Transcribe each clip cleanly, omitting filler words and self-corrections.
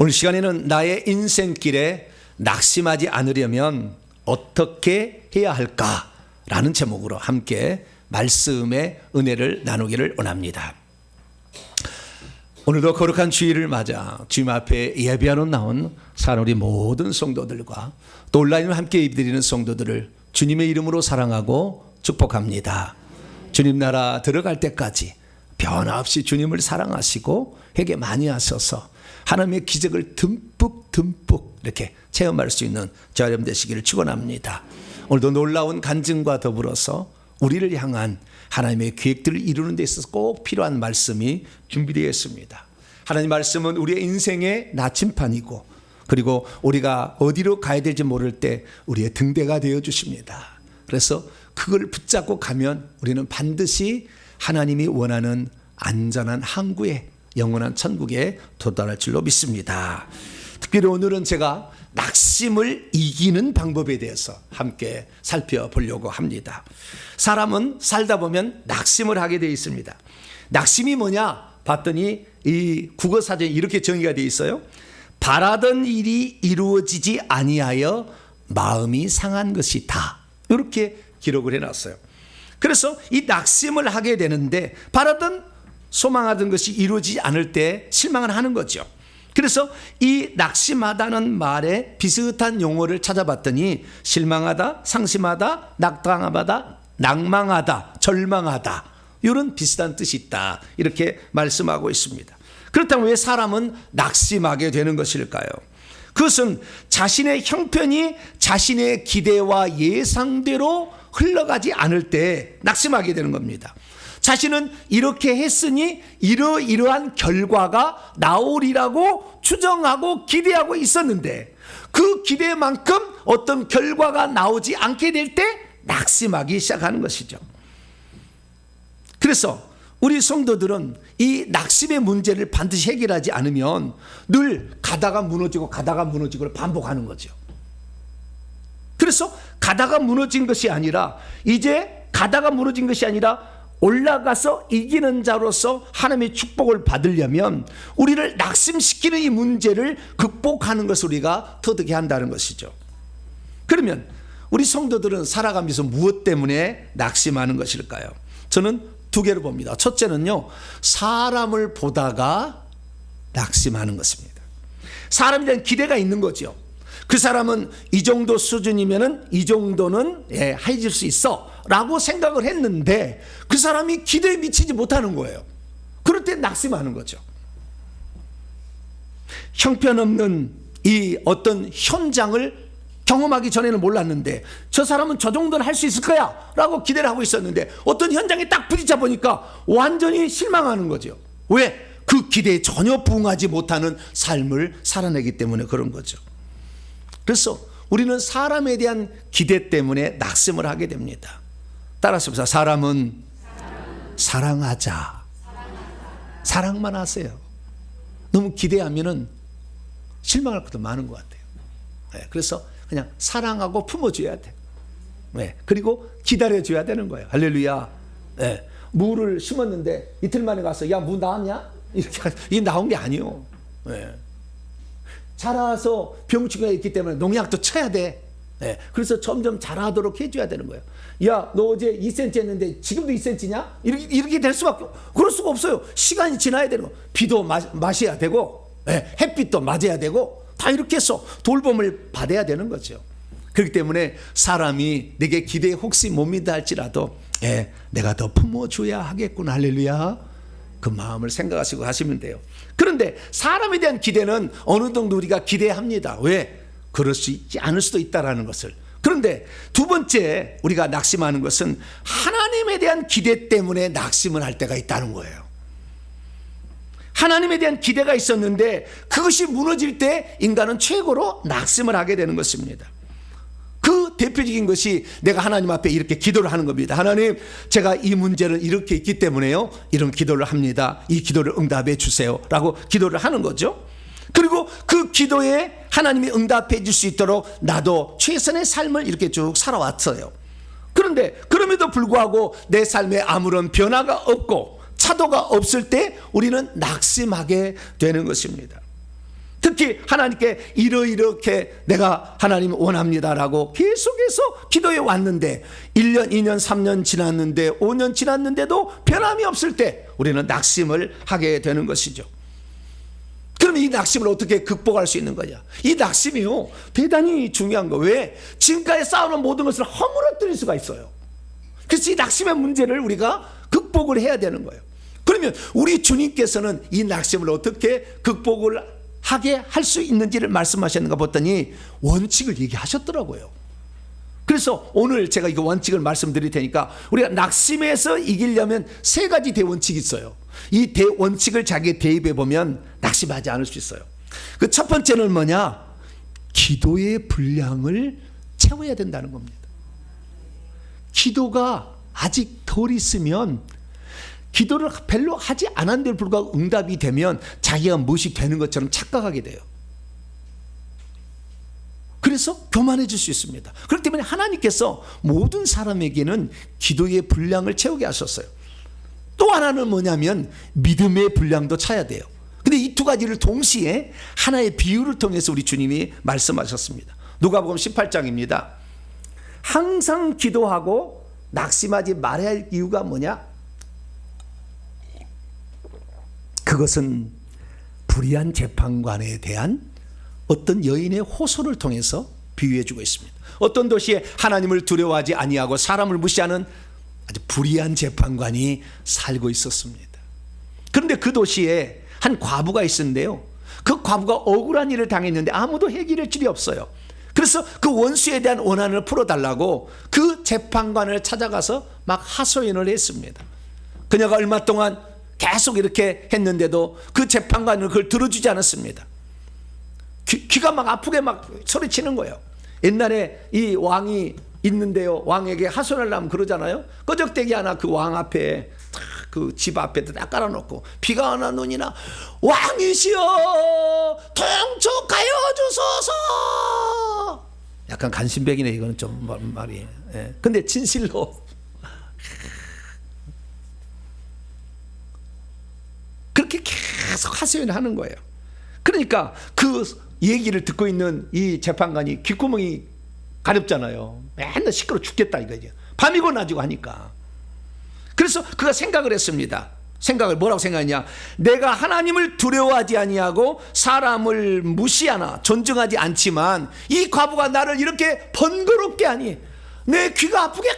오늘 시간에는 나의 인생길에 낙심하지 않으려면 어떻게 해야 할까라는 제목으로 함께 말씀의 은혜를 나누기를 원합니다. 오늘도 거룩한 주일을 맞아 주님 앞에 예배하러 나온 사는 우리 모든 성도들과 또 온라인으로 함께 예배드리는 성도들을 주님의 이름으로 사랑하고 축복합니다. 주님 나라 들어갈 때까지 변함없이 주님을 사랑하시고 회개 많이 하셔서 하나님의 기적을 듬뿍 이렇게 체험할 수 있는 저와 여러분 되시기를 축원합니다. 오늘도 놀라운 간증과 더불어서 우리를 향한 하나님의 계획들을 이루는 데 있어서 꼭 필요한 말씀이 준비되어 있습니다. 하나님 말씀은 우리의 인생의 나침판이고 그리고 우리가 어디로 가야 될지 모를 때 우리의 등대가 되어 주십니다. 그래서 그걸 붙잡고 가면 우리는 반드시 하나님이 원하는 안전한 항구에 영원한 천국에 도달할 줄로 믿습니다. 특별히 오늘은 제가 낙심을 이기는 방법에 대해서 함께 살펴보려고 합니다. 사람은 살다 보면 낙심을 하게 되어 있습니다. 낙심이 뭐냐 봤더니 이 국어사전에 이렇게 정의가 되어 있어요. 바라던 일이 이루어지지 아니하여 마음이 상한 것이다. 이렇게 기록을 해놨어요. 그래서 이 낙심을 하게 되는데 바라던 소망하던 것이 이루어지지 않을 때 실망을 하는 거죠. 그래서 이 낙심하다는 말에 비슷한 용어를 찾아봤더니 실망하다, 상심하다, 낙담하다, 낭망하다, 절망하다 이런 비슷한 뜻이 있다 이렇게 말씀하고 있습니다. 그렇다면 왜 사람은 낙심하게 되는 것일까요? 그것은 자신의 형편이 자신의 기대와 예상대로 흘러가지 않을 때 낙심하게 되는 겁니다. 자신은 이렇게 했으니 이러이러한 결과가 나오리라고 추정하고 기대하고 있었는데 그 기대만큼 어떤 결과가 나오지 않게 될 때 낙심하기 시작하는 것이죠. 그래서 우리 성도들은 이 낙심의 문제를 반드시 해결하지 않으면 늘 가다가 무너지고를 반복하는 거죠. 그래서 가다가 무너진 것이 아니라 이제 가다가 무너진 것이 아니라 올라가서 이기는 자로서 하나님의 축복을 받으려면 우리를 낙심시키는 이 문제를 극복하는 것을 우리가 터득해야 한다는 것이죠. 그러면 우리 성도들은 살아가면서 무엇 때문에 낙심하는 것일까요? 저는 두 개로 봅니다. 첫째는요, 사람을 보다가 낙심하는 것입니다. 사람에 대한 기대가 있는 거죠. 그 사람은 이 정도 수준이면은 이 정도는 해줄 수 있어 라고 생각을 했는데 그 사람이 기대에 미치지 못하는 거예요. 그럴 때 낙심하는 거죠. 형편없는 이 어떤 현장을 경험하기 전에는 몰랐는데 저 사람은 저 정도는 할 수 있을 거야 라고 기대를 하고 있었는데 어떤 현장에 딱 부딪혀 보니까 완전히 실망하는 거죠. 왜? 그 기대에 전혀 부응하지 못하는 삶을 살아내기 때문에 그런 거죠. 그래서 우리는 사람에 대한 기대 때문에 낙심을 하게 됩니다. 따라서 사람은 사랑하자. 사랑만 하세요. 너무 기대하면은 실망할 것도 많은 것 같아요. 그래서 그냥 사랑하고 품어줘야 돼. 그리고 기다려줘야 되는 거예요. 할렐루야. 무를 심었는데 이틀 만에 가서 야, 무 나왔냐? 이게 나온 게 아니에요. 자라서 병충해가 있기 때문에 농약도 쳐야 돼. 그래서 점점 자라도록 해줘야 되는 거예요. 야, 너 어제 2cm 했는데 지금도 2cm냐? 이렇게 될 수밖에 그럴 수가 없어요. 시간이 지나야 되는 거. 비도 마셔야 되고 햇빛도 맞아야 되고 다 이렇게 해서 돌봄을 받아야 되는 거죠. 그렇기 때문에 사람이 내게 기대에 혹시 못 믿다 할지라도 내가 더 품어줘야 하겠구나. 할렐루야. 그 마음을 생각하시고 하시면 돼요. 그런데 사람에 대한 기대는 어느 정도 우리가 기대합니다. 왜? 그럴 수 있지 않을 수도 있다라는 것을. 그런데 두 번째 우리가 낙심하는 것은 하나님에 대한 기대 때문에 낙심을 할 때가 있다는 거예요. 하나님에 대한 기대가 있었는데 그것이 무너질 때 인간은 최고로 낙심을 하게 되는 것입니다. 그 대표적인 것이 내가 하나님 앞에 이렇게 기도를 하는 겁니다. 하나님, 제가 이 문제는 이렇게 있기 때문에요, 이런 기도를 합니다. 이 기도를 응답해 주세요 라고 기도를 하는 거죠. 그리고 그 기도에 하나님이 응답해 줄 수 있도록 나도 최선의 삶을 이렇게 쭉 살아왔어요. 그런데 그럼에도 불구하고 내 삶에 아무런 변화가 없고 차도가 없을 때 우리는 낙심하게 되는 것입니다. 특히 하나님께 이렇게 내가 하나님 원합니다라고 계속해서 기도해 왔는데 1년, 2년, 3년 지났는데 5년 지났는데도 변함이 없을 때 우리는 낙심을 하게 되는 것이죠. 그러면 이 낙심을 어떻게 극복할 수 있는 거냐? 이 낙심이요, 대단히 중요한 거. 왜? 지금까지 쌓아놓은 모든 것을 허물어뜨릴 수가 있어요. 그래서 이 낙심의 문제를 우리가 극복을 해야 되는 거예요. 그러면 우리 주님께서는 이 낙심을 어떻게 극복을 하게 할 수 있는지를 말씀하셨는가 봤더니 원칙을 얘기하셨더라고요. 그래서 오늘 제가 이거 원칙을 말씀드릴 테니까 우리가 낙심에서 이기려면 3가지 대원칙이 있어요. 이 대원칙을 자기에 대입해 보면 낙심하지 않을 수 있어요. 그 첫 번째는 뭐냐? 기도의 분량을 채워야 된다는 겁니다. 기도가 아직 덜 있으면, 기도를 별로 하지 않았는데도 불구하고 응답이 되면 자기가 무엇이 되는 것처럼 착각하게 돼요. 그래서 교만해질 수 있습니다. 그렇기 때문에 하나님께서 모든 사람에게는 기도의 분량을 채우게 하셨어요. 또 하나는 뭐냐면 믿음의 분량도 차야 돼요. 근데 이 2가지를 동시에 하나의 비유를 통해서 우리 주님이 말씀하셨습니다. 누가복음 18장입니다. 항상 기도하고 낙심하지 말아야 할 이유가 뭐냐? 그것은 불의한 재판관에 대한 어떤 여인의 호소를 통해서 비유해 주고 있습니다. 어떤 도시에 하나님을 두려워하지 아니하고 사람을 무시하는 아주 불의한 재판관이 살고 있었습니다. 그런데 그 도시에 한 과부가 있었는데요, 그 과부가 억울한 일을 당했는데 아무도 해결할 길이 없어요. 그래서 그 원수에 대한 원한을 풀어달라고 그 재판관을 찾아가서 막 하소연을 했습니다. 그녀가 얼마 동안 계속 이렇게 했는데도 그 재판관은 그걸 들어주지 않았습니다. 귀가 막 아프게 막 소리치는 거예요. 옛날에 이 왕이 있는데요, 왕에게 하소연하려면 그러잖아요. 꺼적대기 하나 그 왕 앞에, 그 집 앞에 딱 깔아놓고 비가 오나 눈이 나, 왕이시여 통촉하여 주소서. 약간 간신배기네 이거는 좀 말이. 예. 근데 진실로 그렇게 계속 하소연을 하는 거예요. 그러니까 그 얘기를 듣고 있는 이 재판관이 귓구멍이 가렵잖아요. 맨날 시끄러워 죽겠다 이거죠. 밤이고 낮이고 하니까. 그래서 그가 생각을 했습니다. 생각을 뭐라고 생각했냐? 내가 하나님을 두려워하지 아니하고 사람을 무시하나 존중하지 않지만 이 과부가 나를 이렇게 번거롭게 하니, 내 귀가 아프게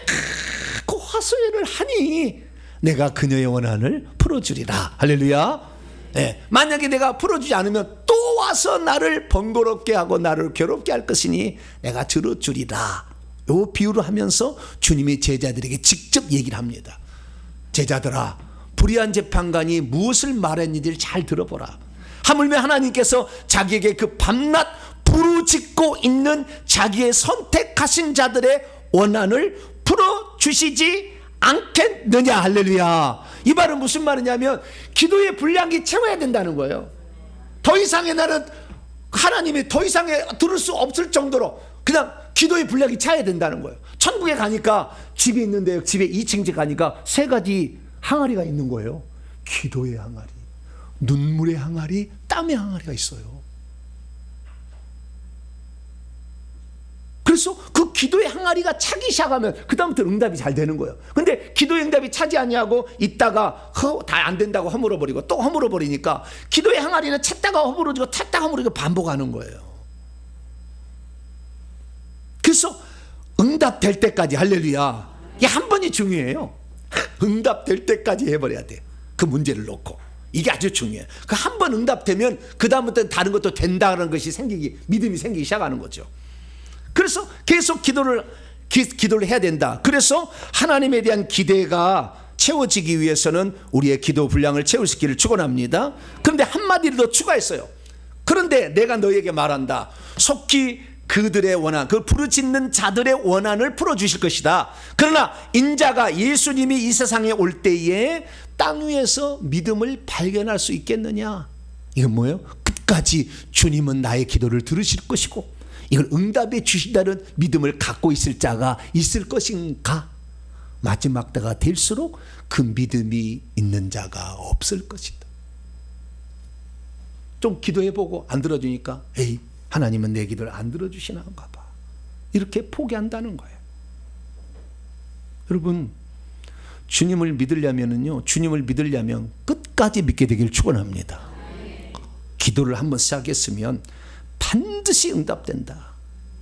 그 하소연을 하니 내가 그녀의 원한을 풀어주리라. 할렐루야. 네. 만약에 내가 풀어주지 않으면 또 와서 나를 번거롭게 하고 나를 괴롭게 할 것이니 내가 들어주리라. 이 비유를 하면서 주님이 제자들에게 직접 얘기를 합니다. 제자들아, 불의한 재판관이 무엇을 말했는지를 잘 들어보라. 하물며 하나님께서 자기에게 그 밤낮 부르짖고 있는 자기의 선택하신 자들의 원한을 풀어주시지 않겠느냐. 할렐루야. 이 말은 무슨 말이냐면 기도의 분량이 채워야 된다는 거예요. 더 이상의 나는 하나님이 더 이상의 들을 수 없을 정도로 그냥 기도의 분량이 차야 된다는 거예요. 천국에 가니까 집이 있는데 집에 2층째 가니까 3가지 항아리가 있는 거예요. 기도의 항아리, 눈물의 항아리, 땀의 항아리가 있어요. 그래서 그 기도의 항아리가 차기 시작하면 그 다음부터 응답이 잘 되는 거예요. 근데 기도의 응답이 차지 아니하고 있다가 다 안 된다고 허물어버리고 또 허물어버리니까 기도의 항아리는 찼다가 허물어지고 찼다가 허물어지고 반복하는 거예요. 그래서 응답될 때까지, 할렐루야, 이게 한 번이 중요해요. 응답될 때까지 해버려야 돼. 그 문제를 놓고. 이게 아주 중요해요. 그 한 번 응답되면 그 다음부터는 다른 것도 된다는 것이 믿음이 생기기 시작하는 거죠. 그래서 계속 기도를 해야 된다. 그래서 하나님에 대한 기대가 채워지기 위해서는 우리의 기도 분량을 채울 수 있기를 축원합니다. 그런데 한마디를 더 추가했어요. 그런데 내가 너에게 말한다. 속히 그들의 원한, 그 부르짖는 자들의 원한을 풀어주실 것이다. 그러나 인자가 예수님이 이 세상에 올 때에 땅 위에서 믿음을 발견할 수 있겠느냐? 이건 뭐예요? 끝까지 주님은 나의 기도를 들으실 것이고 이걸 응답해 주신다는 믿음을 갖고 있을 자가 있을 것인가? 마지막 때가 될수록 그 믿음이 있는 자가 없을 것이다. 좀 기도해보고 안 들어주니까 에이, 하나님은 내 기도를 안 들어주시나가 봐. 이렇게 포기한다는 거예요. 여러분, 주님을 믿으려면은요, 주님을 믿으려면 끝까지 믿게 되길 축원합니다. 기도를 한번 시작했으면 반드시 응답된다.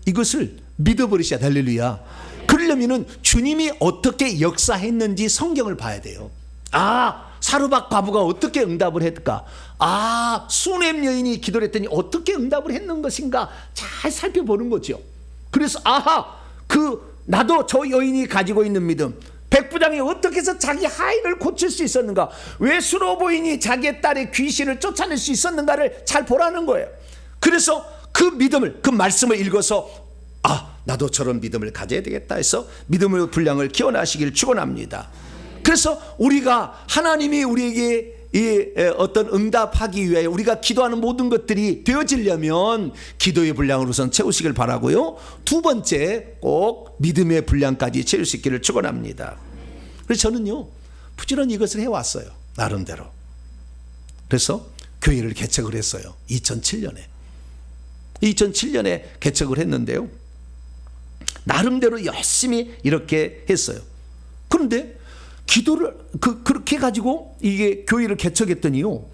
이것을 믿어버리셔야 돼. 할렐루야. 그러려면은 주님이 어떻게 역사했는지 성경을 봐야 돼요. 아, 사르밧 과부가 어떻게 응답을 했을까? 아, 수넴 여인이 기도를 했더니 어떻게 응답을 했는 것인가 잘 살펴보는 거죠. 그래서 아하, 나도 저 여인이 가지고 있는 믿음, 백부장이 어떻게 해서 자기 하인을 고칠 수 있었는가, 왜 수로보인이 자기의 딸의 귀신을 쫓아낼 수 있었는가를 잘 보라는 거예요. 그래서 그 믿음을, 그 말씀을 읽어서 아, 나도 저런 믿음을 가져야 되겠다 해서 믿음의 분량을 기원하시길 축원합니다. 그래서 우리가 하나님이 우리에게 어떤 응답하기 위해 우리가 기도하는 모든 것들이 되어지려면 기도의 분량을 우선 채우시길 바라고요. 두 번째, 꼭 믿음의 분량까지 채울 수 있기를 축원합니다. 그래서 저는요, 부지런히 이것을 해왔어요. 나름대로. 그래서 교회를 개척을 했어요. 2007년에 개척을 했는데요, 나름대로 열심히 이렇게 했어요. 그런데 기도를 그렇게 가지고 이게 교회를 개척했더니요,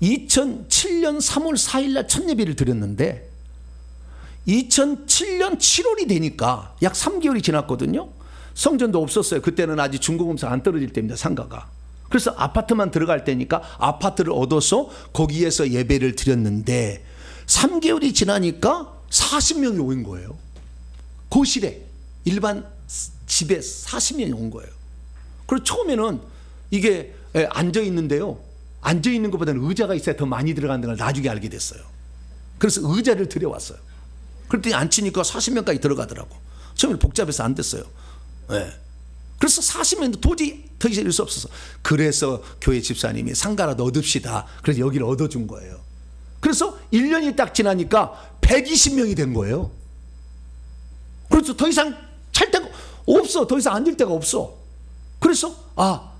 2007년 3월 4일 날 첫 예배를 드렸는데 2007년 7월이 되니까 약 3개월이 지났거든요. 성전도 없었어요. 그때는 아직 중고금속 안 떨어질 때입니다, 상가가. 그래서 아파트만 들어갈 때니까 아파트를 얻어서 거기에서 예배를 드렸는데 3개월이 지나니까 40명이 온 거예요. 거실에, 일반 집에 40명이 온 거예요. 그리고 처음에는 이게 앉아 있는데요, 앉아 있는 것보다는 의자가 있어야 더 많이 들어간다는 걸 나중에 알게 됐어요. 그래서 의자를 들여왔어요. 그랬더니 앉히니까 40명까지 들어가더라고. 처음에 복잡해서 안 됐어요. 네. 그래서 40명도 도저히 더 이상 이럴 수 없어서, 그래서 교회 집사님이 상가라도 얻읍시다. 그래서 여기를 얻어준 거예요. 그래서 1년이 딱 지나니까 120명이 된 거예요. 그래서 더 이상 찰 데가 없어. 더 이상 앉을 데가 없어. 그래서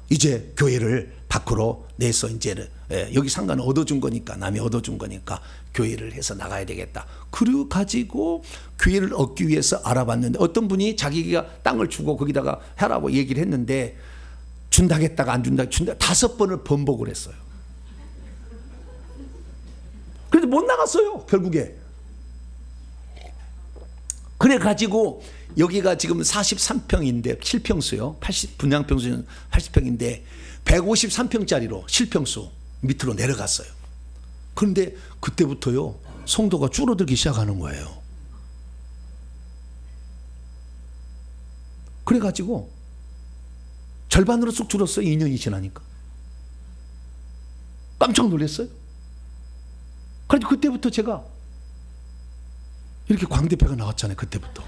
이제 교회를 밖으로 내서 이제는 여기 상가는 얻어준 거니까, 남이 얻어준 거니까 교회를 해서 나가야 되겠다. 그리고 가지고 교회를 얻기 위해서 알아봤는데 어떤 분이 자기가 땅을 주고 거기다가 하라고 얘기를 했는데 준다겠다가 안 준다, 5번을 번복을 했어요. 그래도 못 나갔어요, 결국에. 그래 가지고 여기가 지금 43평인데 7평수요. 분양평수는 80평인데 153평짜리로 실평수 밑으로 내려갔어요. 그런데 그때부터요, 성도가 줄어들기 시작하는 거예요. 그래가지고 절반으로 쑥 줄었어요. 2년이 지나니까. 깜짝 놀랐어요. 그래서 그때부터 제가 이렇게 광대뼈가 나왔잖아요. 그때부터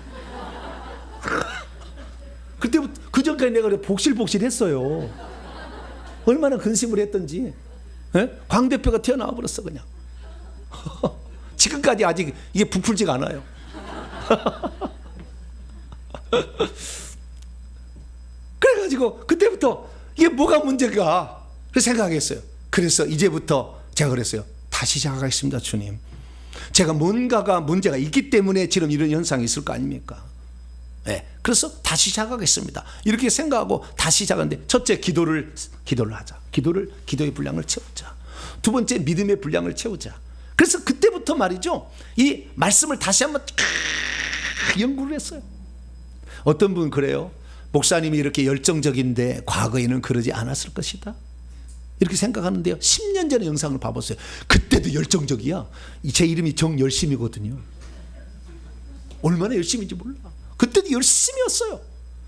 그 전까지 내가 복실복실 했어요. 얼마나 근심을 했던지. 광대뼈가 튀어나와 버렸어 그냥. 지금까지 아직 이게 부풀지가 않아요. 그래가지고 그때부터 이게 뭐가 문제가 생각했어요. 그래서 이제부터 제가 그랬어요. 다시 시작하겠습니다, 주님. 제가 뭔가가 문제가 있기 때문에 지금 이런 현상이 있을 거 아닙니까? 네. 그래서 다시 시작하겠습니다. 이렇게 생각하고 다시 시작하는데, 첫째, 기도를 하자. 기도의 분량을 채우자. 두 번째, 믿음의 분량을 채우자. 그래서 그때부터 말이죠, 이 말씀을 다시 한번 연구를 했어요. 어떤 분은 그래요. 목사님이 이렇게 열정적인데 과거에는 그러지 않았을 것이다, 이렇게 생각하는데요, 10년 전에 영상을 봐보세요. 그때도 열정적이야. 제 이름이 정열심이거든요. 얼마나 열심인지 몰라. 그때도 열심이었어요.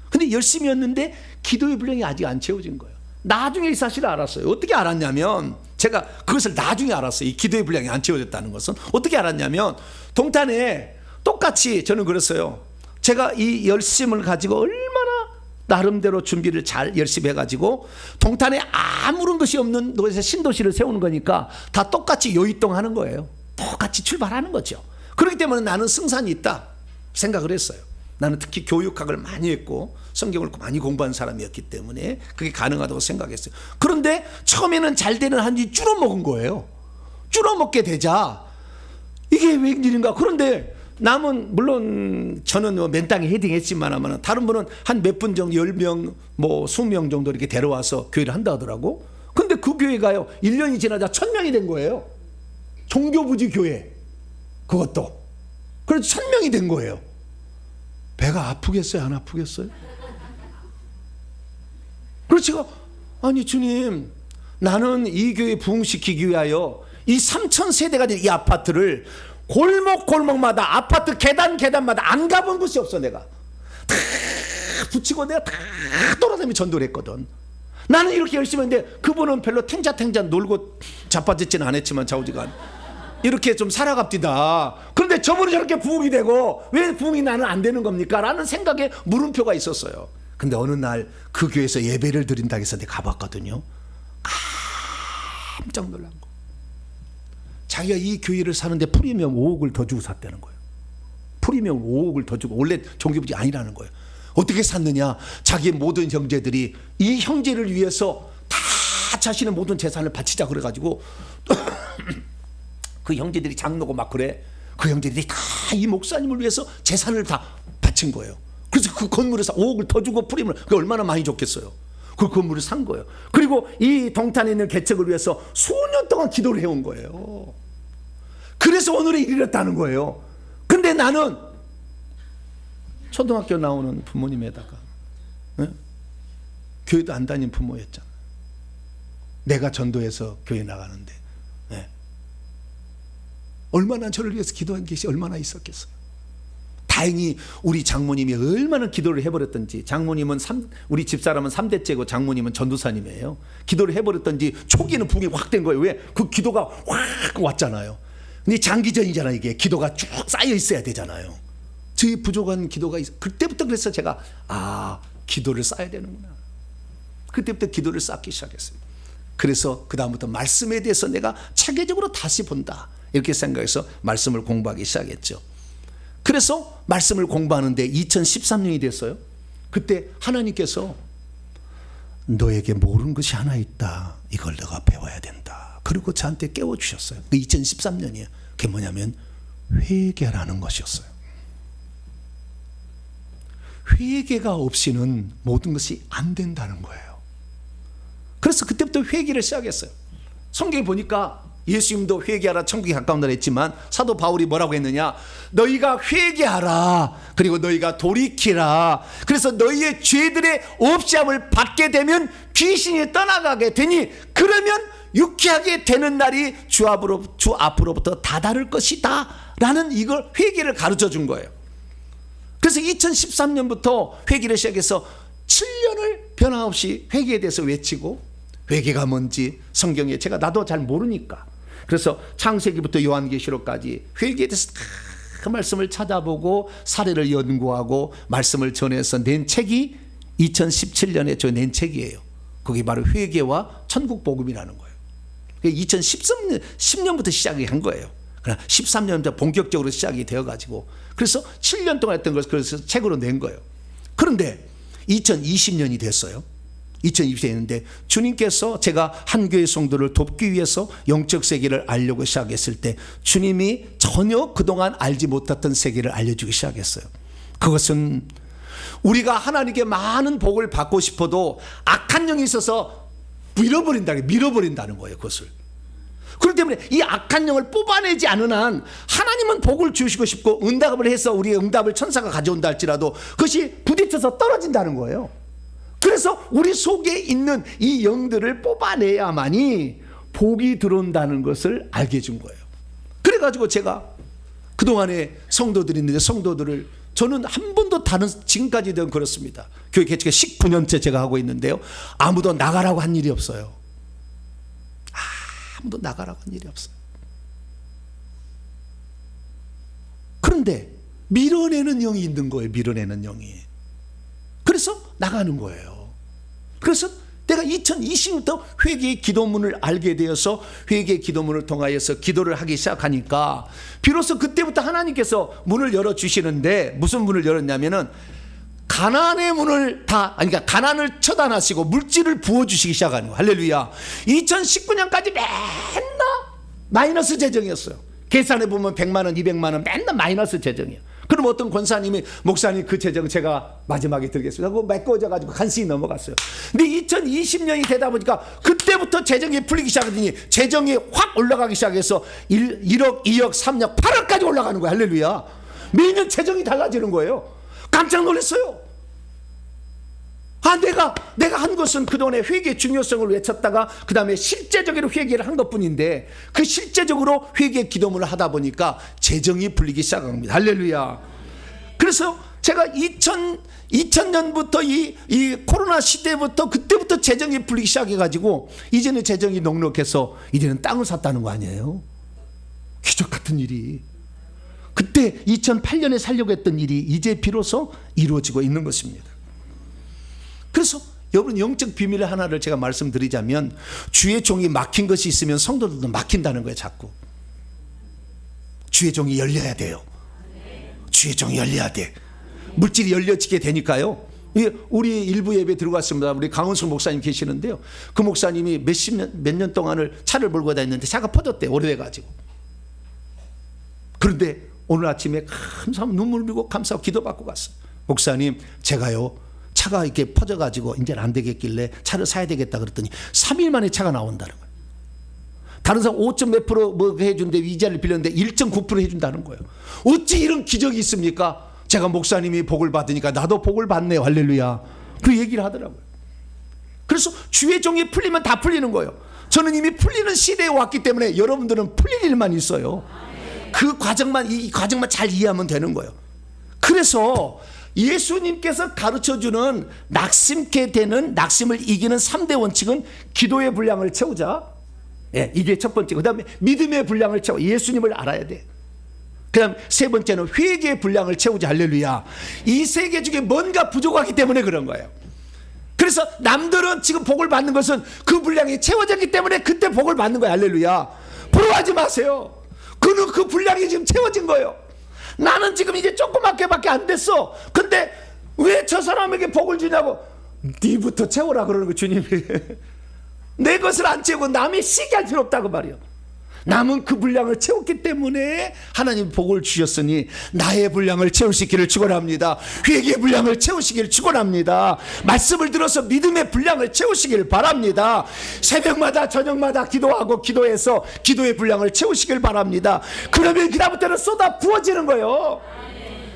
근데 열심이었는데 기도의 분량이 아직 안 채워진 거예요. 나중에 이 사실을 알았어요. 어떻게 알았냐면, 제가 그것을 나중에 알았어요. 이 기도의 분량이 안 채워졌다는 것은. 어떻게 알았냐면, 동탄에 똑같이 저는 그랬어요. 제가 이 열심을 가지고 얼마나 나름대로 준비를 잘 열심히 해가지고, 동탄에 아무런 것이 없는 곳에서 신도시를 세우는 거니까 다 똑같이 요이동 하는 거예요. 똑같이 출발하는 거죠. 그렇기 때문에 나는 승산이 있다 생각을 했어요. 나는 특히 교육학을 많이 했고 성경을 많이 공부한 사람이었기 때문에 그게 가능하다고 생각했어요. 그런데 처음에는 잘 되는 한지 줄어먹은 거예요. 줄어먹게 되자 이게 웬일인가. 그런데 남은 물론 저는 맨땅에 헤딩했지만 다른 분은 한 몇 분 정도 10명 뭐 20명 정도 이렇게 데려와서 교회를 한다 하더라고. 근데 그 교회가요 1년이 지나자 1000명이 된 거예요. 종교부지 교회. 그것도. 그래서 1000명이 된 거예요. 배가 아프겠어요? 안 아프겠어요? 그래서 제가 아니 주님, 나는 이 교회 부흥시키기 위하여 이 3000세대가 된 이 아파트를 골목골목마다 아파트 계단마다 안 가본 곳이 없어. 내가 다 붙이고 내가 다 돌아다니며 전도를 했거든. 나는 이렇게 열심히 했는데 그분은 별로 탱자탱자 놀고 자빠졌지는 않았지만 좌우지간 이렇게 좀 살아갑디다. 그런데 저분은 저렇게 부흥이 되고 왜 부흥이 나는 안 되는 겁니까? 라는 생각에 물음표가 있었어요. 근데 어느 날 그 교회에서 예배를 드린다고 해서 내가 가봤거든요. 깜짝 놀란 거. 자기가 이 교회를 사는데 프리미엄 5억을 더 주고 샀다는 거예요. 프리미엄 5억을 더 주고. 원래 종교부지 아니라는 거예요. 어떻게 샀느냐? 자기 모든 형제들이 이 형제를 위해서 다 자신의 모든 재산을 바치자 그래가지고 그 형제들이 장로고 막 그래. 그 형제들이 다 이 목사님을 위해서 재산을 다 바친 거예요. 그래서 그 건물에서 5억을 더 주고 프리미엄을, 그게 얼마나 많이 줬겠어요. 그 건물을 산 거예요. 그리고 이 동탄에 있는 개척을 위해서 수년 동안 기도를 해온 거예요. 그래서 오늘에 이르렀다는 거예요. 근데 나는 초등학교 나오는 부모님에다가 교회도 안 다닌 부모였잖아. 내가 전도해서 교회 나가는데 얼마나 저를 위해서 기도한 것이 얼마나 있었겠어요. 다행히 우리 장모님이 얼마나 기도를 해버렸던지, 장모님은 우리 집사람은 3대째고 장모님은 전도사님이에요. 기도를 해버렸던지 초기에는 붕이 확 된 거예요. 왜? 그 기도가 확 왔잖아요. 근데 장기전이잖아. 이게 기도가 쭉 쌓여 있어야 되잖아요. 저희 부족한 기도가 그때부터 그래서 제가 기도를 쌓아야 되는구나. 그때부터 기도를 쌓기 시작했어요. 그래서 그 다음부터 말씀에 대해서 내가 체계적으로 다시 본다 이렇게 생각해서 말씀을 공부하기 시작했죠. 그래서 말씀을 공부하는데 2013년이 됐어요. 그때 하나님께서 너에게 모르는 것이 하나 있다. 이걸 너가 배워야 된다. 그리고 저한테 깨워주셨어요. 그 2013년이에요. 그게 뭐냐면 회개라는 것이었어요. 회개가 없이는 모든 것이 안 된다는 거예요. 그래서 그때부터 회개를 시작했어요. 성경에 보니까 예수님도 회개하라 천국이 가까운다 했지만 사도 바울이 뭐라고 했느냐? 너희가 회개하라. 그리고 너희가 돌이키라. 그래서 너희의 죄들의 없이함을 받게 되면 귀신이 떠나가게 되니 그러면 유쾌하게 되는 날이 주 앞으로부터 다다를 것이다 라는 이걸 회개를 가르쳐 준 거예요. 그래서 2013년부터 회개를 시작해서 7년을 변함없이 회개에 대해서 외치고, 회개가 뭔지 성경에 나도 잘 모르니까 그래서 창세기부터 요한계시록까지 회개에 대해서 그 말씀을 찾아보고 사례를 연구하고 말씀을 전해서 낸 책이 2017년에 저 낸 책이에요. 그게 바로 회개와 천국복음이라는 거예요. 2013년부터 시작이 한 거예요. 그러나 13년부터 본격적으로 시작이 되어가지고 그래서 7년 동안 했던 것을 그래서 책으로 낸 거예요. 그런데 2020년이 됐어요. 2020년인데 주님께서 제가 한 교회 성도를 돕기 위해서 영적 세계를 알려고 시작했을 때 주님이 전혀 그동안 알지 못했던 세계를 알려주기 시작했어요. 그것은 우리가 하나님께 많은 복을 받고 싶어도 악한 영이 있어서 밀어버린다는 거예요. 그것을. 그렇기 때문에 이 악한 영을 뽑아내지 않은 한 하나님은 복을 주시고 싶고 응답을 해서 우리의 응답을 천사가 가져온다 할지라도 그것이 부딪혀서 떨어진다는 거예요. 그래서 우리 속에 있는 이 영들을 뽑아내야만이 복이 들어온다는 것을 알게 해준 거예요. 그래가지고 제가 그동안에 성도들이 있는데 성도들을 저는 한 번도 지금까지도 그렇습니다. 교회 개척에 19년째 제가 하고 있는데요. 아무도 나가라고 한 일이 없어요. 아무도 나가라고 한 일이 없어요. 그런데 밀어내는 영이 있는 거예요. 밀어내는 영이. 그래서 나가는 거예요. 그래서 내가 2020년부터 회개의 기도문을 알게 되어서 회개의 기도문을 통하여서 기도를 하기 시작하니까 비로소 그때부터 하나님께서 문을 열어주시는데 무슨 문을 열었냐면은 가난의 문을 그러니까 가난을 처단하시고 물질을 부어주시기 시작하는 거예요. 할렐루야. 2019년까지 맨날 마이너스 재정이었어요. 계산해 보면 100만 원, 200만 원 맨날 마이너스 재정이에요. 그럼 어떤 권사님이 목사님 그 재정 제가 마지막에 드리겠습니다 하고 메꿔져가지고 간신히 넘어갔어요. 근데 2020년이 되다 보니까 그때부터 재정이 풀리기 시작하더니 재정이 확 올라가기 시작해서 1억, 2억, 3억, 8억까지 올라가는 거예요. 할렐루야. 매년 재정이 달라지는 거예요. 깜짝 놀랐어요. 내가 한 것은 그동안에 회개의 중요성을 외쳤다가 그 다음에 실제적으로 회개를 한 것뿐인데 그 실제적으로 회개 기도문을 하다 보니까 재정이 풀리기 시작합니다. 할렐루야. 그래서 제가 2000년부터 이 코로나 시대부터 그때부터 재정이 풀리기 시작해가지고 이제는 재정이 넉넉해서 이제는 땅을 샀다는 거 아니에요? 기적 같은 일이. 그때 2008년에 살려고 했던 일이 이제 비로소 이루어지고 있는 것입니다. 그래서 여러분 영적 비밀 하나를 제가 말씀드리자면 주의 종이 막힌 것이 있으면 성도들도 막힌다는 거예요. 자꾸 주의 종이 열려야 돼요. 주의 종이 열려야 돼. 물질이 열려지게 되니까요. 우리 일부 예배 들어갔습니다. 우리 강원수 목사님 계시는데요. 그 목사님이 몇 년 동안을 차를 몰고 다녔는데 차가 퍼졌대요. 오래돼가지고. 그런데 오늘 아침에 감사하고 눈물 흘리고 감사하고 기도받고 갔어요. 목사님 제가요 차가 이렇게 퍼져가지고 이제는 안 되겠길래 차를 사야 되겠다 그랬더니 3일 만에 차가 나온다는 거예요. 다른 사람 5몇 프로 뭐 해준대 이자를 빌렸는데 1.9% 해준다는 거예요. 어찌 이런 기적이 있습니까? 제가 목사님이 복을 받으니까 나도 복을 받네요. 할렐루야. 그 얘기를 하더라고요. 그래서 주의 종이 풀리면 다 풀리는 거예요. 저는 이미 풀리는 시대에 왔기 때문에 여러분들은 풀릴 일만 있어요. 이 과정만 잘 이해하면 되는 거예요. 그래서 예수님께서 가르쳐주는 낙심케 되는 낙심을 이기는 3대 원칙은 기도의 분량을 채우자. 예, 이게 첫 번째. 그 다음에 믿음의 분량을 채워. 예수님을 알아야 돼. 그 다음 세 번째는 회개의 분량을 채우자. 할렐루야. 이 세 개 중에 뭔가 부족하기 때문에 그런 거예요. 그래서 남들은 지금 복을 받는 것은 그 분량이 채워졌기 때문에 그때 복을 받는 거예요. 할렐루야. 부러워하지 마세요. 그 분량이 지금 채워진 거예요. 나는 지금 이제 조그맣게밖에 안 됐어. 근데 왜 저 사람에게 복을 주냐고. 네부터 채워라 그러는 거 주님이. 내 것을 안 채우고 남이 시게 할 필요 없다고 말이요. 남은 그 분량을 채웠기 때문에 하나님 복을 주셨으니 나의 분량을 채우시기를 축원합니다. 회개의 분량을 채우시기를 축원합니다. 말씀을 들어서 믿음의 분량을 채우시기를 바랍니다. 새벽마다 저녁마다 기도하고 기도해서 기도의 분량을 채우시길 바랍니다. 그러면 그다음부터는 쏟아 부어지는 거예요.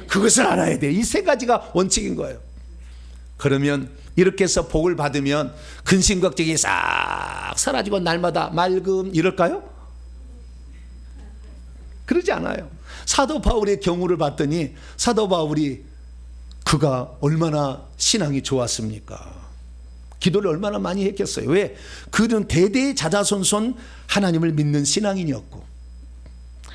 그것을 알아야 돼. 이 세 가지가 원칙인 거예요. 그러면 이렇게 해서 복을 받으면 근심걱정이 싹 사라지고 날마다 맑음 이럴까요? 그러지 않아요. 사도 바울의 경우를 봤더니 사도 바울이 그가 얼마나 신앙이 좋았습니까? 기도를 얼마나 많이 했겠어요. 왜? 그는 대대의 자자손손 하나님을 믿는 신앙인이었고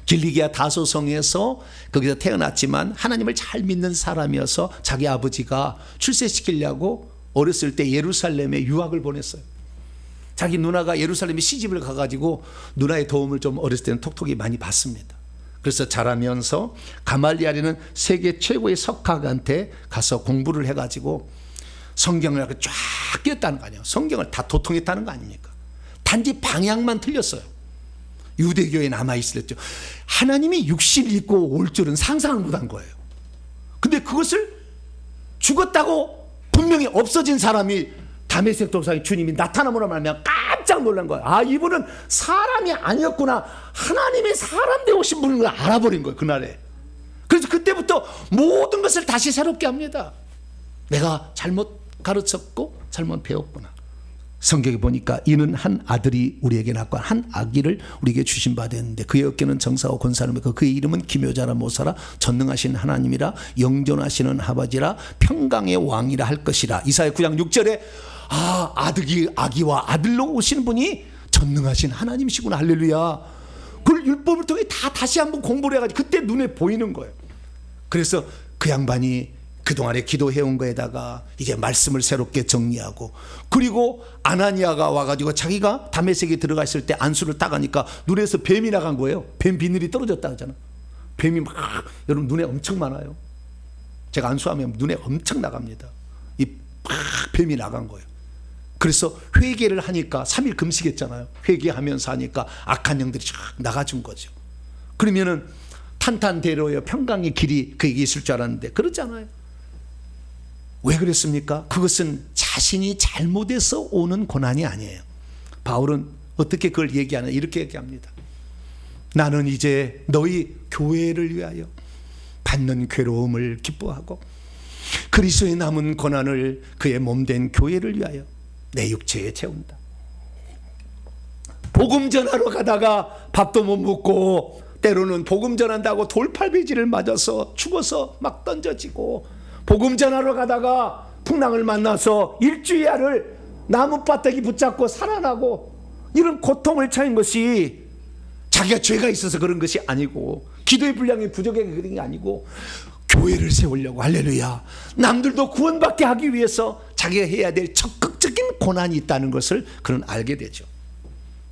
길리기아 다소성에서 거기서 태어났지만 하나님을 잘 믿는 사람이어서 자기 아버지가 출세시키려고 어렸을 때 예루살렘에 유학을 보냈어요. 자기 누나가 예루살렘에 시집을 가가지고 누나의 도움을 좀 어렸을 때는 톡톡히 많이 받습니다. 그래서 자라면서 가말리엘이라는 세계 최고의 석학한테 가서 공부를 해가지고 성경을 쫙 꿰었다는 거 아니에요. 성경을 다 도통했다는 거 아닙니까? 단지 방향만 틀렸어요. 유대교에 남아있었죠. 하나님이 육신을 입고 올 줄은 상상을 못한 거예요. 근데 그것을 죽었다고 분명히 없어진 사람이 다메섹 도상에 주님이 나타남으로 말하면 깜짝 놀란 거예요. 아, 이분은 사람이 아니었구나. 하나님의 사람 되오신 분인 걸 알아버린 거예요. 그날에. 그래서 그때부터 모든 것을 다시 새롭게 합니다. 내가 잘못 가르쳤고 잘못 배웠구나. 성경에 보니까 이는 한 아들이 우리에게 낳고 한 아기를 우리에게 주신 바 되었는데 그의 어깨는 정사와 권사를 메고 그의 이름은 기묘자라 모사라 전능하신 하나님이라 영존하시는 아버지라 평강의 왕이라 할 것이라. 이사야 9장 6절에 아기와 아들로 오시는 분이 전능하신 하나님이시구나. 할렐루야. 그걸 율법을 통해 다시 한번 공부를 해가지고 그때 눈에 보이는 거예요. 그래서 그 양반이 그동안에 기도해온 거에다가 이제 말씀을 새롭게 정리하고, 그리고 아나니아가 와가지고 자기가 다메섹에 들어가 있을 때 안수를 따가니까 눈에서 뱀이 나간 거예요. 뱀 비늘이 떨어졌다 하잖아. 뱀이 막 여러분 눈에 엄청 많아요. 제가 안수하면 눈에 엄청 나갑니다. 이 막 뱀이 나간 거예요. 그래서 회개를 하니까 3일 금식했잖아요. 회개하면서 하니까 악한 영들이 쫙 나가준 거죠. 그러면은 탄탄대로여 평강의 길이 그에게 있을 줄 알았는데 그렇지 않아요. 왜 그랬습니까? 그것은 자신이 잘못해서 오는 고난이 아니에요. 바울은 어떻게 그걸 얘기하냐, 이렇게 얘기합니다. 나는 이제 너희 교회를 위하여 받는 괴로움을 기뻐하고 그리스도의 남은 고난을 그의 몸된 교회를 위하여 내 육체에 채운다. 복음 전하러 가다가 밥도 못 먹고 때로는 복음 전한다고 돌팔배지를 맞아서 죽어서 막 던져지고, 복음 전하러 가다가 풍랑을 만나서 일주일을 나무바닥이 붙잡고 살아나고, 이런 고통을 처한 것이 자기가 죄가 있어서 그런 것이 아니고 기도의 분량이 부족해서 그런 게 아니고 교회를 세우려고, 할렐루야, 남들도 구원받게 하기 위해서 자기가 해야 될 적극적인 고난이 있다는 것을 그는 알게 되죠.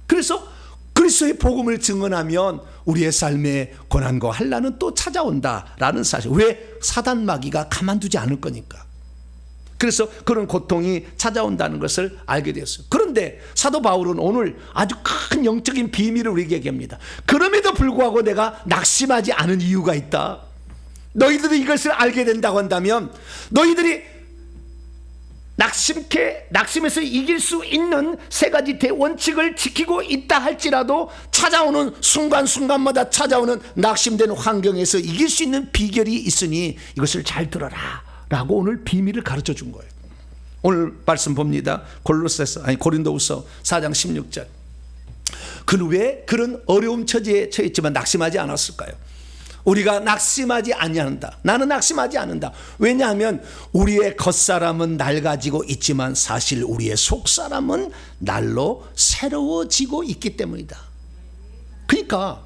그래서 그리스도의 복음을 증언하면 우리의 삶에 고난과 환난은 또 찾아온다라는 사실. 왜? 사단 마귀가 가만두지 않을 거니까. 그래서 그런 고통이 찾아온다는 것을 알게 되었어요. 그런데 사도 바울은 오늘 아주 큰 영적인 비밀을 우리에게 얘기합니다. 그럼에도 불구하고 내가 낙심하지 않은 이유가 있다. 너희들이 이것을 알게 된다고 한다면, 너희들이 낙심해서 이길 수 있는 세 가지 대원칙을 지키고 있다 할지라도 찾아오는 순간순간마다 찾아오는 낙심된 환경에서 이길 수 있는 비결이 있으니 이것을 잘 들어라 라고 오늘 비밀을 가르쳐 준 거예요. 오늘 말씀 봅니다. 고린도후서 4장 16절. 그는 왜 그런 어려움 처지에 처했지만 낙심하지 않았을까요? 우리가 낙심하지 아니한다. 나는 낙심하지 않는다. 왜냐하면 우리의 겉사람은 낡아지고 있지만 사실 우리의 속사람은 날로 새로워지고 있기 때문이다. 그러니까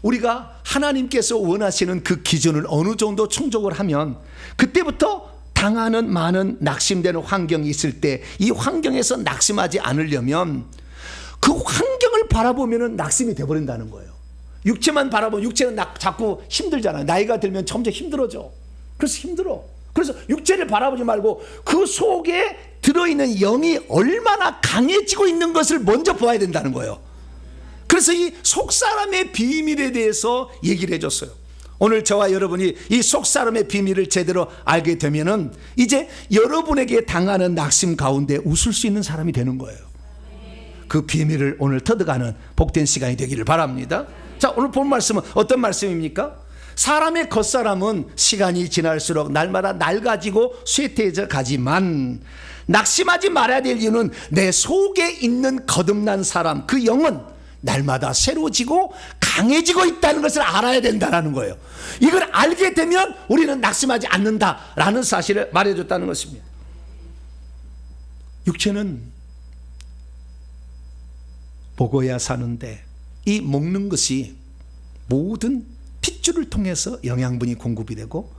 우리가 하나님께서 원하시는 그 기준을 어느 정도 충족을 하면 그때부터 당하는 많은 낙심되는 환경이 있을 때 이 환경에서 낙심하지 않으려면 그 환경을 바라보면 낙심이 돼버린다는 거예요. 육체만 바라보면 육체는 자꾸 힘들잖아요. 나이가 들면 점점 힘들어져. 그래서 힘들어. 그래서 육체를 바라보지 말고 그 속에 들어있는 영이 얼마나 강해지고 있는 것을 먼저 보아야 된다는 거예요. 그래서 이 속사람의 비밀에 대해서 얘기를 해줬어요. 오늘 저와 여러분이 이 속사람의 비밀을 제대로 알게 되면은 이제 여러분에게 당하는 낙심 가운데 웃을 수 있는 사람이 되는 거예요. 그 비밀을 오늘 터득하는 복된 시간이 되기를 바랍니다. 자, 오늘 본 말씀은 어떤 말씀입니까? 사람의 겉사람은 시간이 지날수록 날마다 낡아지고 쇠퇴해져 가지만 낙심하지 말아야 될 이유는 내 속에 있는 거듭난 사람, 그 영은 날마다 새로워지고 강해지고 있다는 것을 알아야 된다는 거예요. 이걸 알게 되면 우리는 낙심하지 않는다라는 사실을 말해줬다는 것입니다. 육체는 먹어야 사는데 이 먹는 것이 모든 핏줄을 통해서 영양분이 공급이 되고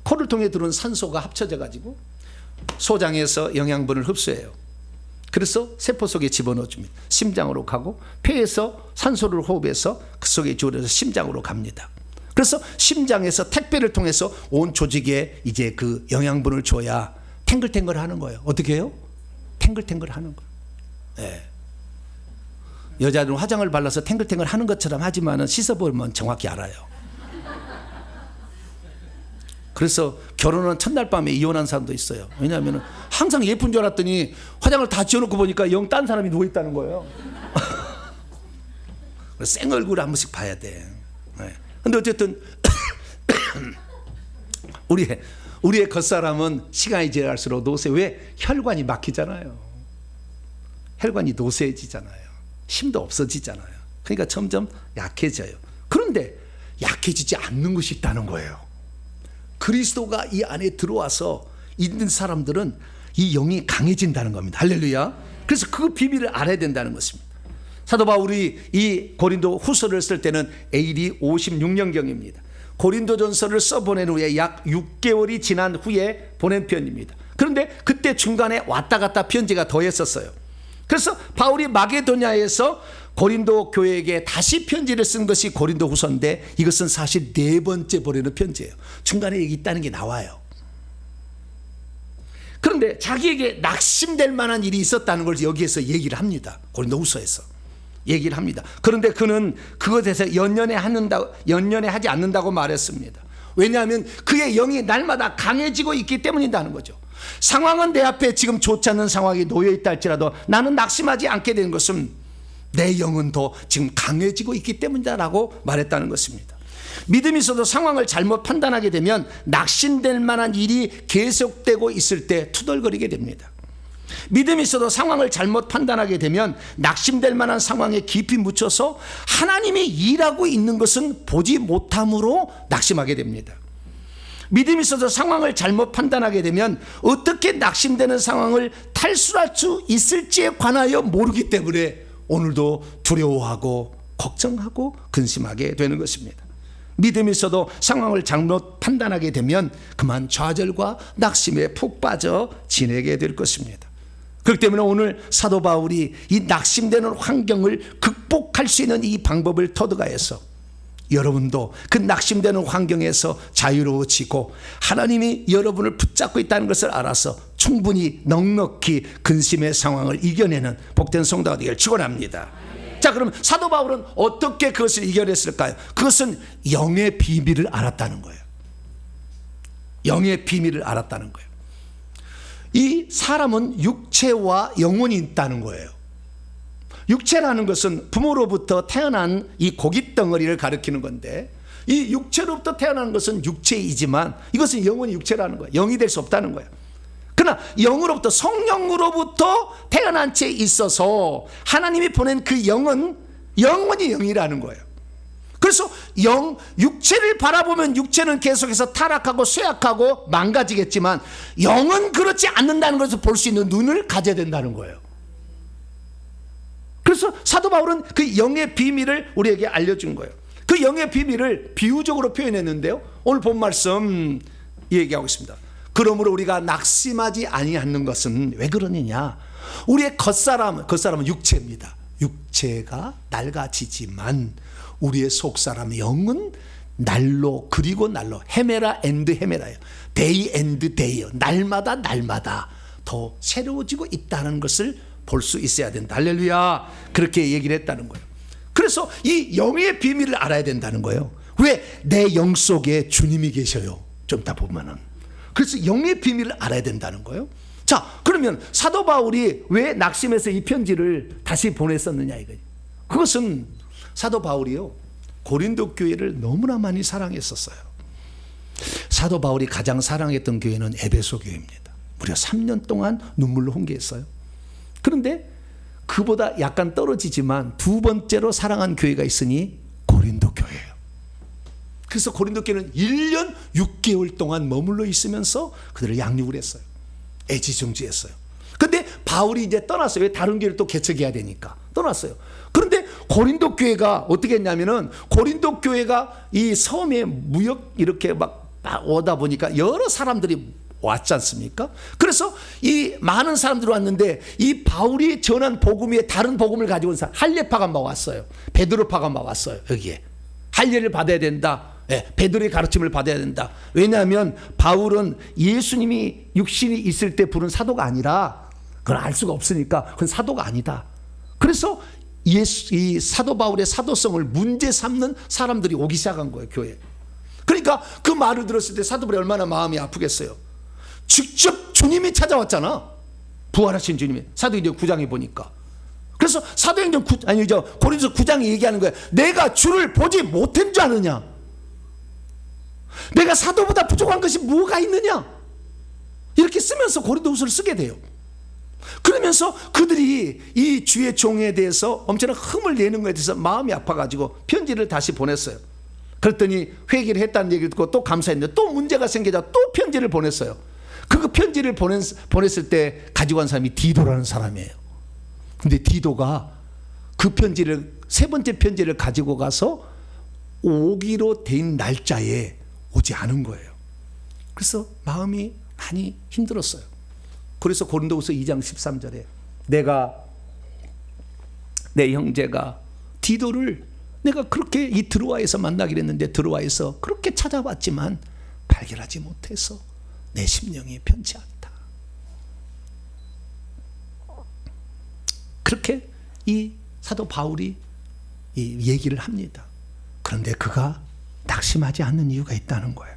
코를 통해 들어온 산소가 합쳐져 가지고 소장에서 영양분을 흡수해요. 그래서 세포 속에 집어넣어 줍니다. 심장으로 가고 폐에서 산소를 호흡해서 그 속에 주어져서 심장으로 갑니다. 그래서 심장에서 택배를 통해서 온 조직에 이제 그 영양분을 줘야 탱글탱글 하는 거예요. 어떻게 해요? 탱글탱글 하는 거예요. 네. 여자들은 화장을 발라서 탱글탱글 하는 것처럼 하지만 씻어보면 정확히 알아요. 그래서 결혼한 첫날 밤에 이혼한 사람도 있어요. 왜냐하면 항상 예쁜 줄 알았더니 화장을 다 지어놓고 보니까 영 딴 사람이 누워있다는 거예요. 생 얼굴을 한 번씩 봐야 돼. 근데 어쨌든 우리의 겉사람은 시간이 지날수록 노쇠, 왜? 혈관이 막히잖아요. 혈관이 노쇠해지잖아요. 힘도 없어지잖아요. 그러니까 점점 약해져요. 그런데 약해지지 않는 것이 있다는 거예요. 그리스도가 이 안에 들어와서 있는 사람들은 이 영이 강해진다는 겁니다. 할렐루야. 그래서 그 비밀을 알아야 된다는 것입니다. 사도 바울이 이 고린도 후서를 쓸 때는 AD 56년경입니다. 고린도전서를 써보낸 후에 약 6개월이 지난 후에 보낸 편입니다. 그런데 그때 중간에 왔다 갔다 편지가 더했었어요. 그래서 바울이 마게도냐에서 고린도 교회에게 다시 편지를 쓴 것이 고린도 후서인데 이것은 사실 4번째 보내는 편지예요. 중간에 있다는 게 나와요. 그런데 자기에게 낙심될 만한 일이 있었다는 걸 여기에서 얘기를 합니다. 고린도후서에서 얘기를 합니다. 그런데 그는 그것에 대해서 연연해 하지 않는다고 말했습니다. 왜냐하면 그의 영이 날마다 강해지고 있기 때문이라는 거죠. 상황은 내 앞에 지금 좋지 않는 상황이 놓여 있다 할지라도 나는 낙심하지 않게 되는 것은 내 영은 더 지금 강해지고 있기 때문이다라고 말했다는 것입니다. 믿음이 있어도 상황을 잘못 판단하게 되면 낙심될 만한 일이 계속되고 있을 때 투덜거리게 됩니다. 믿음이 있어도 상황을 잘못 판단하게 되면 낙심될 만한 상황에 깊이 묻혀서 하나님이 일하고 있는 것은 보지 못함으로 낙심하게 됩니다. 믿음이 있어도 상황을 잘못 판단하게 되면 어떻게 낙심되는 상황을 탈출할 수 있을지에 관하여 모르기 때문에 오늘도 두려워하고 걱정하고 근심하게 되는 것입니다. 믿음이 있어도 상황을 잘못 판단하게 되면 그만 좌절과 낙심에 푹 빠져 지내게 될 것입니다. 그렇기 때문에 오늘 사도 바울이 이 낙심되는 환경을 극복할 수 있는 이 방법을 터득하여서 여러분도 그 낙심되는 환경에서 자유로워지고 하나님이 여러분을 붙잡고 있다는 것을 알아서 충분히 넉넉히 근심의 상황을 이겨내는 복된 성도가 되기를 축원합니다. 자, 그럼 사도 바울은 어떻게 그것을 이겨냈을까요? 그것은 영의 비밀을 알았다는 거예요. 영의 비밀을 알았다는 거예요. 이 사람은 육체와 영혼이 있다는 거예요. 육체라는 것은 부모로부터 태어난 이 고깃덩어리를 가리키는 건데, 이 육체로부터 태어나는 것은 육체이지만 이것은 영혼이 육체라는 거예요. 영이 될 수 없다는 거예요. 그러나 영으로부터, 성령으로부터 태어난 채 있어서 하나님이 보낸 그 영은 영원히 영이라는 거예요. 그래서 육체를 바라보면 육체는 계속해서 타락하고 쇠약하고 망가지겠지만 영은 그렇지 않는다는 것을 볼 수 있는 눈을 가져야 된다는 거예요. 그래서 사도 바울은 그 영의 비밀을 우리에게 알려준 거예요. 그 영의 비밀을 비유적으로 표현했는데요, 오늘 본 말씀 얘기하고 있습니다. 그러므로 우리가 낙심하지 아니하는 것은 왜 그러느냐? 우리의 겉사람은 육체입니다. 육체가 낡아지지만 우리의 속사람 영은 날로 그리고 날로, 헤메라 앤드 헤메라예요. 데이 앤드 데이요. 날마다 더 새로워지고 있다는 것을 볼 수 있어야 된다. 할렐루야. 그렇게 얘기를 했다는 거예요. 그래서 이 영의 비밀을 알아야 된다는 거예요. 왜? 내 영 속에 주님이 계셔요. 좀 이따 보면은. 그래서 영의 비밀을 알아야 된다는 거예요. 자, 그러면 사도 바울이 왜 낙심해서 이 편지를 다시 보냈었느냐 이거예요. 그것은 사도 바울이요, 고린도 교회를 너무나 많이 사랑했었어요. 사도 바울이 가장 사랑했던 교회는 에베소 교회입니다. 무려 3년 동안 눈물로 훈계했어요. 그런데 그보다 약간 떨어지지만 두 번째로 사랑한 교회가 있으니 고린도 교회예요. 그래서 고린도 교회는 1년 6개월 동안 머물러 있으면서 그들을 양육을 했어요. 애지중지했어요. 그런데 바울이 이제 떠났어요. 왜? 다른 교회를 또 개척해야 되니까 떠났어요. 그런데 고린도 교회가 어떻게 했냐면은, 고린도 교회가 이 섬에 무역 이렇게 막 오다 보니까 여러 사람들이 왔지 않습니까? 그래서 이 많은 사람들이 왔는데 이 바울이 전한 복음 위에 다른 복음을 가지고 온 사람, 할례파가 막 왔어요. 베드로파가 막 왔어요. 여기에 할례를 받아야 된다. 베드로의 가르침을 받아야 된다. 왜냐하면 바울은 예수님이 육신이 있을 때 부른 사도가 아니라, 그걸 알 수가 없으니까 그건 사도가 아니다. 그래서 이 사도 바울의 사도성을 문제 삼는 사람들이 오기 시작한 거예요, 교회에. 그러니까 그 말을 들었을 때 사도 바울이 얼마나 마음이 아프겠어요. 직접 주님이 찾아왔잖아. 부활하신 주님이. 사도행전 9장에 보니까. 그래서 사도행전 고린도서 9장에 얘기하는 거예요. 내가 주를 보지 못한 줄 아느냐? 내가 사도보다 부족한 것이 뭐가 있느냐? 이렇게 쓰면서 고린도후서를 쓰게 돼요. 그러면서 그들이 이 주의 종에 대해서 엄청난 흠을 내는 것에 대해서 마음이 아파가지고 편지를 다시 보냈어요. 그랬더니 회개를 했다는 얘기를 듣고 또 감사했는데 또 문제가 생기자 또 편지를 보냈어요. 그 편지를 보냈을 때 가지고 간 사람이 디도라는 사람이에요. 근데 디도가 그 편지를, 세 번째 편지를 가지고 가서 오기로 된 날짜에 오지 않은 거예요. 그래서 마음이 많이 힘들었어요. 그래서 고린도후서 2장 13절에 내 형제가 디도를 내가 그렇게 이 드로아에서 만나기로 했는데 드로아에서 그렇게 찾아봤지만 발견하지 못해서 내 심령이 편치 않다. 그렇게 이 사도 바울이 이 얘기를 합니다. 그런데 그가 낙심하지 않는 이유가 있다는 거예요.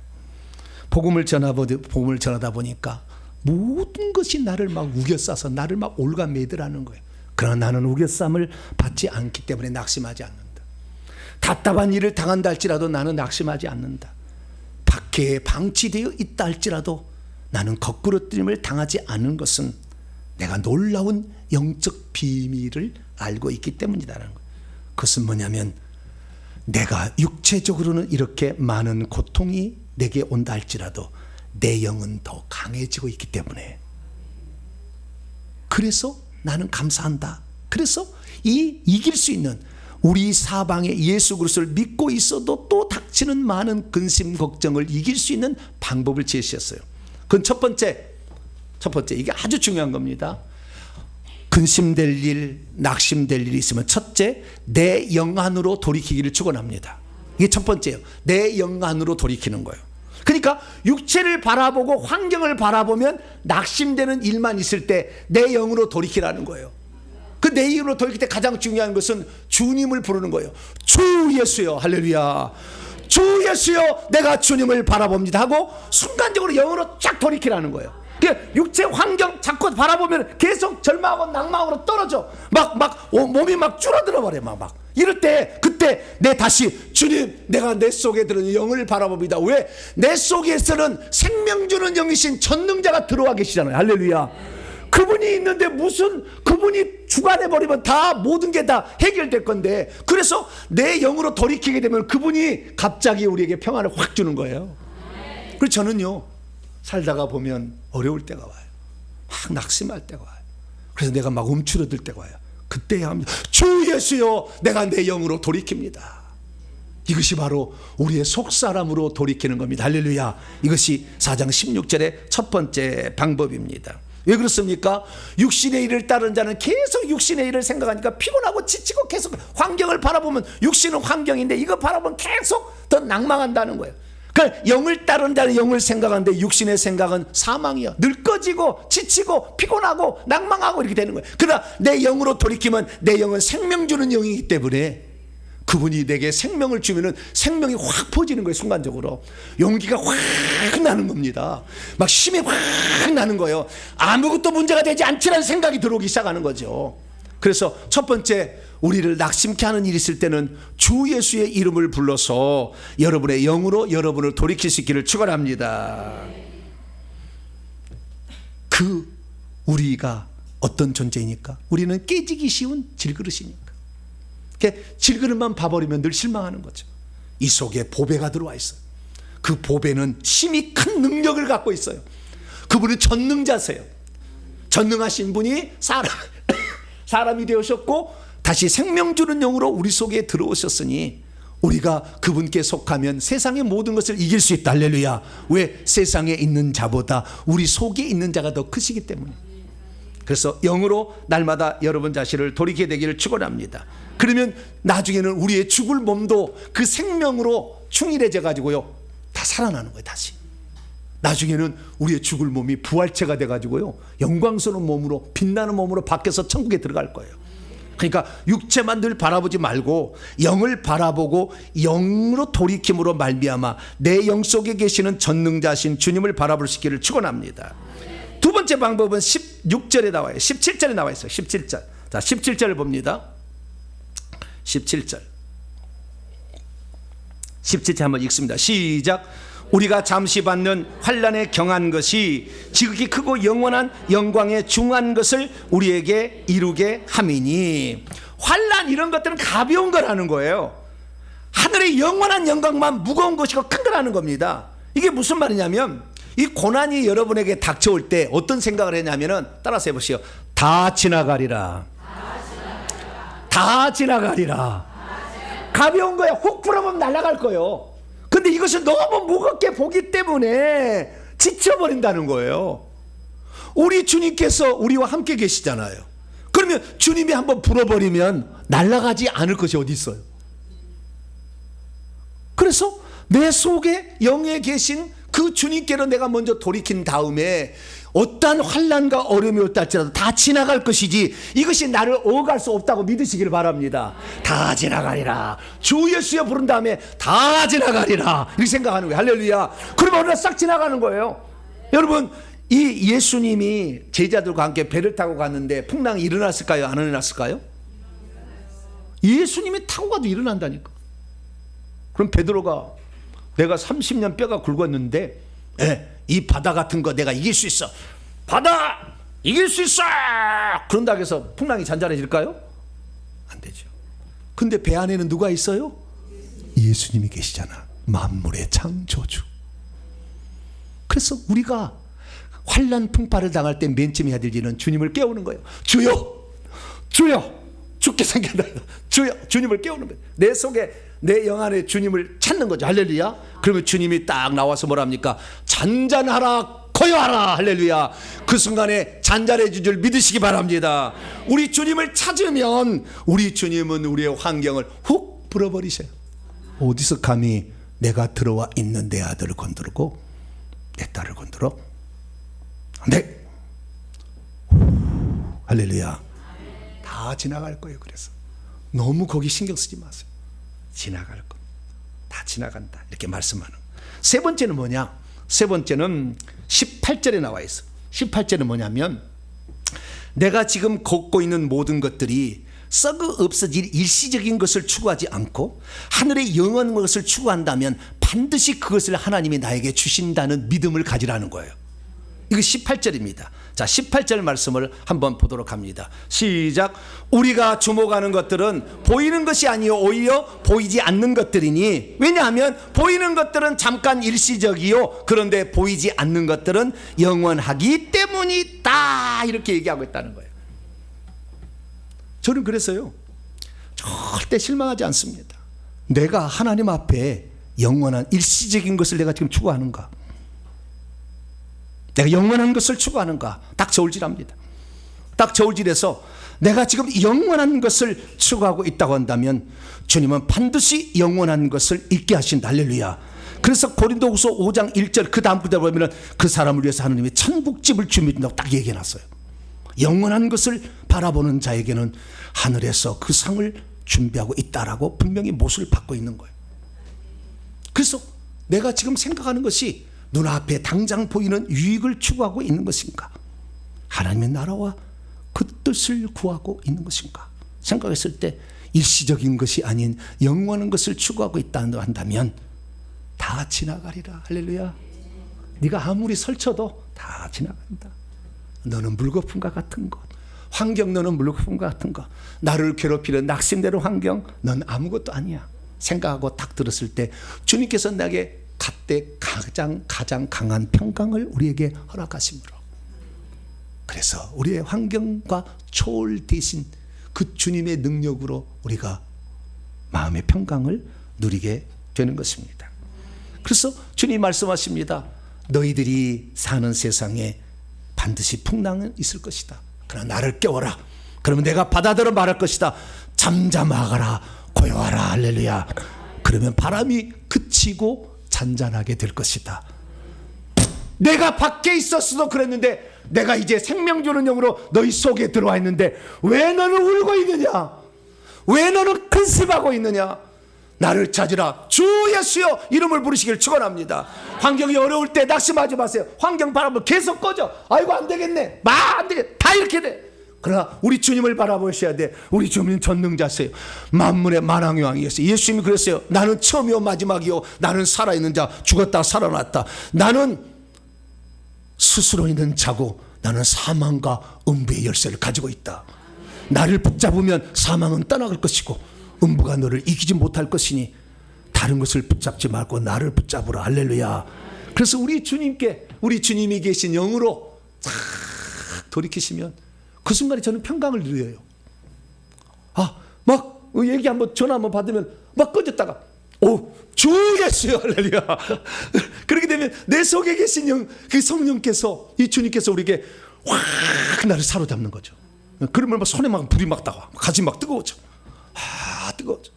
복음을 전하다 보니까 모든 것이 나를 막 우겨싸서 나를 막 올가매더라는 거예요. 그러나 나는 우겨쌈을 받지 않기 때문에 낙심하지 않는다. 답답한 일을 당한다 할지라도 나는 낙심하지 않는다. 박해에 방치되어 있다 할지라도 나는 거꾸러뜨림을 당하지 않은 것은 내가 놀라운 영적 비밀을 알고 있기 때문이다라는 거예요. 그것은 뭐냐면 내가 육체적으로는 이렇게 많은 고통이 내게 온다 할지라도 내 영은 더 강해지고 있기 때문에, 그래서 나는 감사한다. 그래서 이길 수 있는, 우리 사방에 예수 그리스도를 믿고 있어도 또 닥치는 많은 근심 걱정을 이길 수 있는 방법을 제시했어요. 그건 첫 번째 이게 아주 중요한 겁니다. 근심될 일, 낙심될 일이 있으면 첫째, 내 영 안으로 돌이키기를 축원합니다. 이게 첫 번째예요. 내 영 안으로 돌이키는 거예요. 그러니까 육체를 바라보고 환경을 바라보면 낙심되는 일만 있을 때 내 영으로 돌이키라는 거예요. 그 내 영으로 돌이킬 때 가장 중요한 것은 주님을 부르는 거예요. 주 예수여, 할렐루야. 주 예수여, 내가 주님을 바라봅니다 하고 순간적으로 영으로 쫙 돌이키라는 거예요. 육체 환경 자꾸 바라보면 계속 절망하고 낭망으로 떨어져. 몸이 막 줄어들어 버려. 이럴 때, 그때 내 다시 주님, 내가 내 속에 들은 영을 바라봅니다. 왜? 내 속에서는 생명 주는 영이신 전능자가 들어와 계시잖아요. 할렐루야. 그분이 있는데 무슨, 그분이 주관해버리면 다 모든 게 다 해결될 건데, 그래서 내 영으로 돌이키게 되면 그분이 갑자기 우리에게 평안을 확 주는 거예요. 그래서 저는요, 살다가 보면 어려울 때가 와요. 막 낙심할 때가 와요. 그래서 내가 막 움츠러들 때가 와요. 그때야 합니다. 주 예수여, 내가 내 영으로 돌이킵니다. 이것이 바로 우리의 속사람으로 돌이키는 겁니다. 할렐루야. 이것이 4장 16절의 첫 번째 방법입니다. 왜 그렇습니까? 육신의 일을 따르는 자는 계속 육신의 일을 생각하니까 피곤하고 지치고 계속 환경을 바라보면, 육신은 환경인데 이거 바라보면 계속 더 낭망한다는 거예요. 그러니까 영을 따르는 자는 영을 생각하는데 육신의 생각은 사망이야. 늙어지고 지치고 피곤하고 낭망하고 이렇게 되는 거예요. 그러나 내 영으로 돌이키면 내 영은 생명 주는 영이기 때문에 그분이 내게 생명을 주면은 생명이 확 퍼지는 거예요. 순간적으로 용기가 확 나는 겁니다. 막 힘이 확 나는 거예요. 아무것도 문제가 되지 않지라는 생각이 들어오기 시작하는 거죠. 그래서 첫 번째, 우리를 낙심케 하는 일이 있을 때는 주 예수의 이름을 불러서 여러분의 영으로 여러분을 돌이킬 수 있기를 축원합니다. 우리가 어떤 존재이니까? 우리는 깨지기 쉬운 질그릇이니까. 질그릇만 봐버리면 늘 실망하는 거죠. 이 속에 보배가 들어와 있어요. 그 보배는 힘이 큰 능력을 갖고 있어요. 그분은 전능자세요. 전능하신 분이 사람이 되오셨고 다시 생명 주는 영으로 우리 속에 들어오셨으니 우리가 그분께 속하면 세상의 모든 것을 이길 수 있다. 할렐루야. 왜? 세상에 있는 자보다 우리 속에 있는 자가 더 크시기 때문에. 그래서 영으로 날마다 여러분 자신을 돌이키게 되기를 축원합니다. 그러면 나중에는 우리의 죽을 몸도 그 생명으로 충일해져 가지고요, 다 살아나는 거예요. 다시 나중에는 우리의 죽을 몸이 부활체가 돼 가지고요, 영광스러운 몸으로, 빛나는 몸으로 바뀌어서 천국에 들어갈 거예요. 그러니까 육체만 늘 바라보지 말고 영을 바라보고 영으로 돌이킴으로 말미암아 내 영 속에 계시는 전능자신 주님을 바라볼 수 있기를 축원합니다. 두 번째 방법은 16절에 나와요. 17절에 나와 있어요. 17절. 자, 17절을 봅니다. 17절 한번 읽습니다. 시작. 우리가 잠시 받는 환난에 경한 것이 지극히 크고 영원한 영광에 중한 것을 우리에게 이루게 함이니. 환난 이런 것들은 가벼운 거라는 거예요. 하늘의 영원한 영광만 무거운 것이고 큰 거라는 겁니다. 이게 무슨 말이냐면, 이 고난이 여러분에게 닥쳐올 때 어떤 생각을 했냐면은, 따라서 해보시오. 다 지나가리라. 다 지나가리라. 가벼운 거야. 훅 풀어보면 날아갈 거예요. 근데 이것을 너무 무겁게 보기 때문에 지쳐버린다는 거예요. 우리 주님께서 우리와 함께 계시잖아요. 그러면 주님이 한번 불어버리면 날아가지 않을 것이 어디 있어요. 그래서 내 속에 영에 계신 그 주님께로 내가 먼저 돌이킨 다음에 어떠한 환난과 어려움이 없다 할지라도 다 지나갈 것이지 이것이 나를 어갈 수 없다고 믿으시길 바랍니다. 다 지나가리라. 주 예수여 부른 다음에 다 지나가리라 이렇게 생각하는 거예요. 할렐루야. 그러면 어느 날 싹 지나가는 거예요. 여러분, 이 예수님이 제자들과 함께 배를 타고 갔는데 풍랑이 일어났을까요? 안 일어났을까요? 예수님이 타고 가도 일어난다니까. 그럼 베드로가 내가 30년 뼈가 굵었는데 이 바다 같은 거 내가 이길 수 있어. 바다 이길 수 있어. 그런다고 해서 풍랑이 잔잔해질까요? 안 되죠. 근데 배 안에는 누가 있어요? 예수님이 계시잖아. 만물의 창조주. 그래서 우리가 환난 풍파를 당할 때 맨 처음 해야 될 일은 주님을 깨우는 거예요. 주여, 주여, 죽게 생겼다. 주여, 주님을 깨우는 거예요. 내 속에, 내 영 안에 주님을 찾는 거죠. 할렐루야. 그러면 주님이 딱 나와서 뭐랍니까? 잔잔하라, 고요하라. 할렐루야. 그 순간에 잔잔해진 줄 믿으시기 바랍니다. 우리 주님을 찾으면 우리 주님은 우리의 환경을 훅 불어버리세요. 어디서 감히 내가 들어와 있는 내 아들을 건드리고 내 딸을 건드려? 네. 할렐루야. 다 지나갈 거예요. 그래서 너무 거기 신경 쓰지 마세요. 지나갈 거. 다 지나간다. 이렇게 말씀하는. 세 번째는 뭐냐? 세 번째는 18절에 나와 있어. 18절은 뭐냐면 내가 지금 걷고 있는 모든 것들이 썩어 없어질 일시적인 것을 추구하지 않고 하늘의 영원한 것을 추구한다면 반드시 그것을 하나님이 나에게 주신다는 믿음을 가지라는 거예요. 이거 18절입니다. 자, 18절 말씀을 한번 보도록 합니다. 시작. 우리가 주목하는 것들은 보이는 것이 아니요 오히려 보이지 않는 것들이니, 왜냐하면 보이는 것들은 잠깐 일시적이요 그런데 보이지 않는 것들은 영원하기 때문이다. 이렇게 얘기하고 있다는 거예요. 저는 그래서요 절대 실망하지 않습니다. 내가 하나님 앞에 영원한 일시적인 것을 내가 지금 추구하는가, 내가 영원한 것을 추구하는가, 딱 저울질합니다. 딱 저울질해서 내가 지금 영원한 것을 추구하고 있다고 한다면 주님은 반드시 영원한 것을 있게 하신다. 할렐루야. 그래서 고린도후서 5장 1절 그 다음 구절 보면 그 사람을 위해서 하나님이 천국집을 준비한다고 딱 얘기해놨어요. 영원한 것을 바라보는 자에게는 하늘에서 그 상을 준비하고 있다라고 분명히 못을 받고 있는 거예요. 그래서 내가 지금 생각하는 것이 눈앞에 당장 보이는 유익을 추구하고 있는 것인가, 하나님의 나라와 그 뜻을 구하고 있는 것인가 생각했을 때 일시적인 것이 아닌 영원한 것을 추구하고 있다고 한다면 다 지나가리라. 할렐루야. 네가 아무리 설쳐도 다 지나간다. 너는 물거품과 같은 것, 환경 너는 물거품과 같은 것, 나를 괴롭히는 낙심되는 환경 넌 아무것도 아니야 생각하고 딱 들었을 때 주님께서 나에게 그때 가장 강한 평강을 우리에게 허락하심으로, 그래서 우리의 환경과 초월되신 그 주님의 능력으로 우리가 마음의 평강을 누리게 되는 것입니다. 그래서 주님 말씀하십니다. 너희들이 사는 세상에 반드시 풍랑은 있을 것이다. 그러나 나를 깨워라. 그러면 내가 바다들어 말할 것이다. 잠잠하거라, 고요하라. 할렐루야. 그러면 바람이 그치고 잔잔하게 될 것이다. 내가 밖에 있었어도 그랬는데 내가 이제 생명 주는 영으로 너희 속에 들어와 있는데 왜 너는 울고 있느냐? 왜 너는 근심하고 있느냐? 나를 찾으라. 주 예수여 이름을 부르시길 축원합니다. 환경이 어려울 때 낙심하지 마세요. 환경 바람을 계속 꺼져. 아이고 안 되겠네. 안 되겠네. 다 이렇게 돼. 그러나 우리 주님을 바라보셔야 돼. 우리 주님은 전능자세요. 만물의 만왕의 왕이었어요. 예수님이 그랬어요. 나는 처음이요 마지막이요 나는 살아있는 자, 죽었다 살아났다. 나는 스스로 있는 자고 나는 사망과 음부의 열쇠를 가지고 있다. 나를 붙잡으면 사망은 떠나갈 것이고 음부가 너를 이기지 못할 것이니 다른 것을 붙잡지 말고 나를 붙잡으라. 할렐루야. 그래서 우리 주님께, 우리 주님이 계신 영으로 쫙 돌이키시면 그 순간에 저는 평강을 누려요. 막 얘기 한번 전화 한번 받으면 막 꺼졌다가 주 예수여. 할렐루야. 그렇게 되면 내 속에 계신 영, 그 성령께서, 이 주님께서 우리에게 확 나를 사로잡는 거죠. 그러면 막 손에 막 불이 막 나와, 가슴이 막 뜨거워져. 뜨거워져.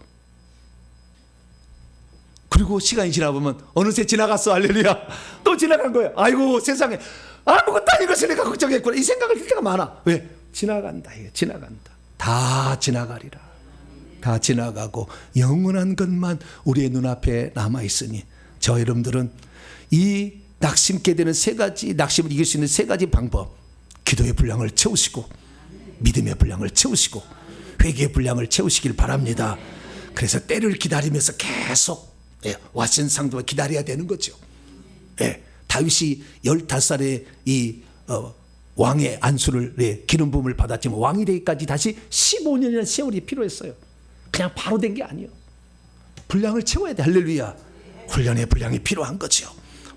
그리고 시간이 지나보면 어느새 지나갔어. 할렐루야. 또 지나간 거예요. 아이고 세상에 아무것도 아닌 것을 내가 걱정했구나. 이 생각을 들 때가 많아. 왜? 지나간다. 이게 지나간다. 다 지나가리라. 다 지나가고 영원한 것만 우리의 눈앞에 남아있으니 저 여러분들은 이 낙심케 되는 세 가지, 낙심을 이길 수 있는 세 가지 방법, 기도의 분량을 채우시고 믿음의 분량을 채우시고 회개의 분량을 채우시길 바랍니다. 그래서 때를 기다리면서 계속 와신상도가 기다려야 되는 거죠. 다윗이 15살에 이 왕의 안수를 기름 부음을 받았지만 왕이 되기까지 다시 15년이라는 세월이 필요했어요. 그냥 바로 된 게 아니에요. 분량을 채워야 돼. 할렐루야. 훈련의 분량이 필요한 거죠.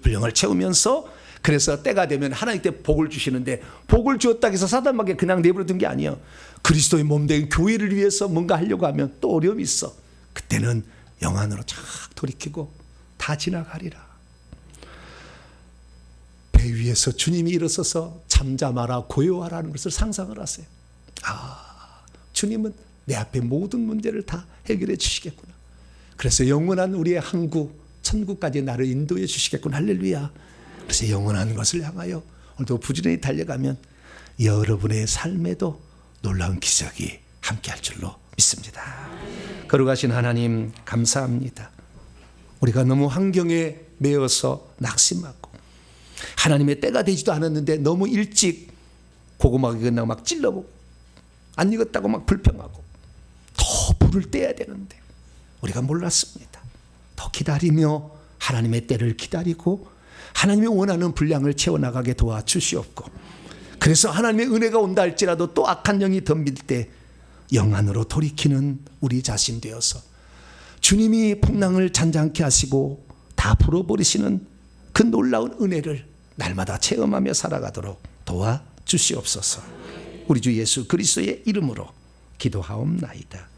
분량을 채우면서 그래서 때가 되면 하나님께 복을 주시는데 복을 주었다 해서 사단에게 그냥 내버려둔 게 아니에요. 그리스도의 몸된 교회를 위해서 뭔가 하려고 하면 또 어려움이 있어. 그때는 영안으로 쫙 돌이키고 다 지나가리라. 배 위에서 주님이 일어서서 잠잠하라 고요하라는 것을 상상을 하세요. 주님은 내 앞에 모든 문제를 다 해결해 주시겠구나. 그래서 영원한 우리의 항구 천국까지 나를 인도해 주시겠구나. 할렐루야. 그래서 영원한 것을 향하여 오늘도 부지런히 달려가면 여러분의 삶에도 놀라운 기적이 함께할 줄로 믿습니다. 거룩하신 하나님 감사합니다. 우리가 너무 환경에 매여서 낙심하고 하나님의 때가 되지도 않았는데 너무 일찍 고구마가 끝나고 막 찔러보고 안 익었다고 막 불평하고 더 불을 떼야 되는데 우리가 몰랐습니다. 더 기다리며 하나님의 때를 기다리고 하나님이 원하는 분량을 채워나가게 도와주시옵고 그래서 하나님의 은혜가 온다 할지라도 또 악한 영이 덤빌 때 영안으로 돌이키는 우리 자신 되어서 주님이 풍랑을 잔잔케 하시고 다 풀어버리시는 그 놀라운 은혜를 날마다 체험하며 살아가도록 도와주시옵소서. 우리 주 예수 그리스도의 이름으로 기도하옵나이다.